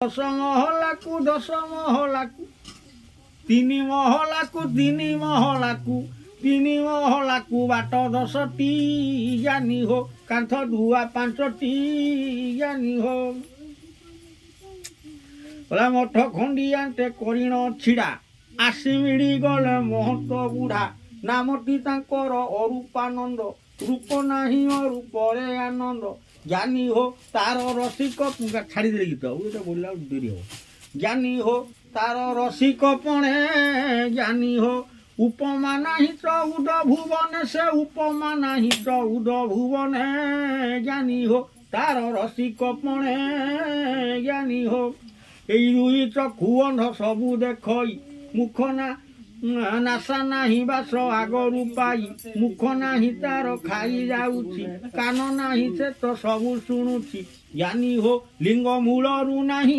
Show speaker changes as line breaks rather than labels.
ଦଶ ମହଲାକୁ ଦଶ ମହଲାକୁ ତିନି ମହଲାକୁ ତିନି ମହଲାକୁ ତିନି ମହଲାକୁ ବାଟ 10ଟି ଜାନି ହୋ କାନ୍ଥ ଦୁଆ 5ଟି ଜାନି ହୋ ମଠ ଖଣ୍ଡିଆନ୍ତେ କରିଣ ଛିଡ଼ା ଆସି ମିଳି ଗଲେ ମହନ୍ତ ବୁଢ଼ା ନାମଟି ତାଙ୍କର ଅରୂପାନନ୍ଦ ରୂପ ନାହିଁ ଅରୂପରେ ଆନନ୍ଦ ଜାନି ହୋ ତାର ରସିକ ଛାଡ଼ିଦେଲେ ଗୀତ ଗୋଟେ ବୋଲିଲା ଡେରି ହବ ଜାନି ହୋ ତାର ରସିକ ପଣେ ଜାନି ହୋ ଉପମା ନାହିଁ 14 ଭୁବନେ ସେ ଉପମା ନାହିଁ 14 ଭୁବନେ ଜାନି ହୋ ତାର ରସିକ ପଣେ ଜାନି ହୋ এই দুই চক্ষু অন্ধ সবু দেখই মুখ না নাশা ନାହିଁ ବାସ ଆଗରୁ ପାଇ ମୁଖ ନାହିଁ ତାର ଖାଇ ଯାଉଛି କାନ ନାହିଁ ସେ ତ ସବୁ ଶୁଣୁଛି ଜାନି ହୋ ଲିଙ୍ଗ ମୂଳରୁ ନାହିଁ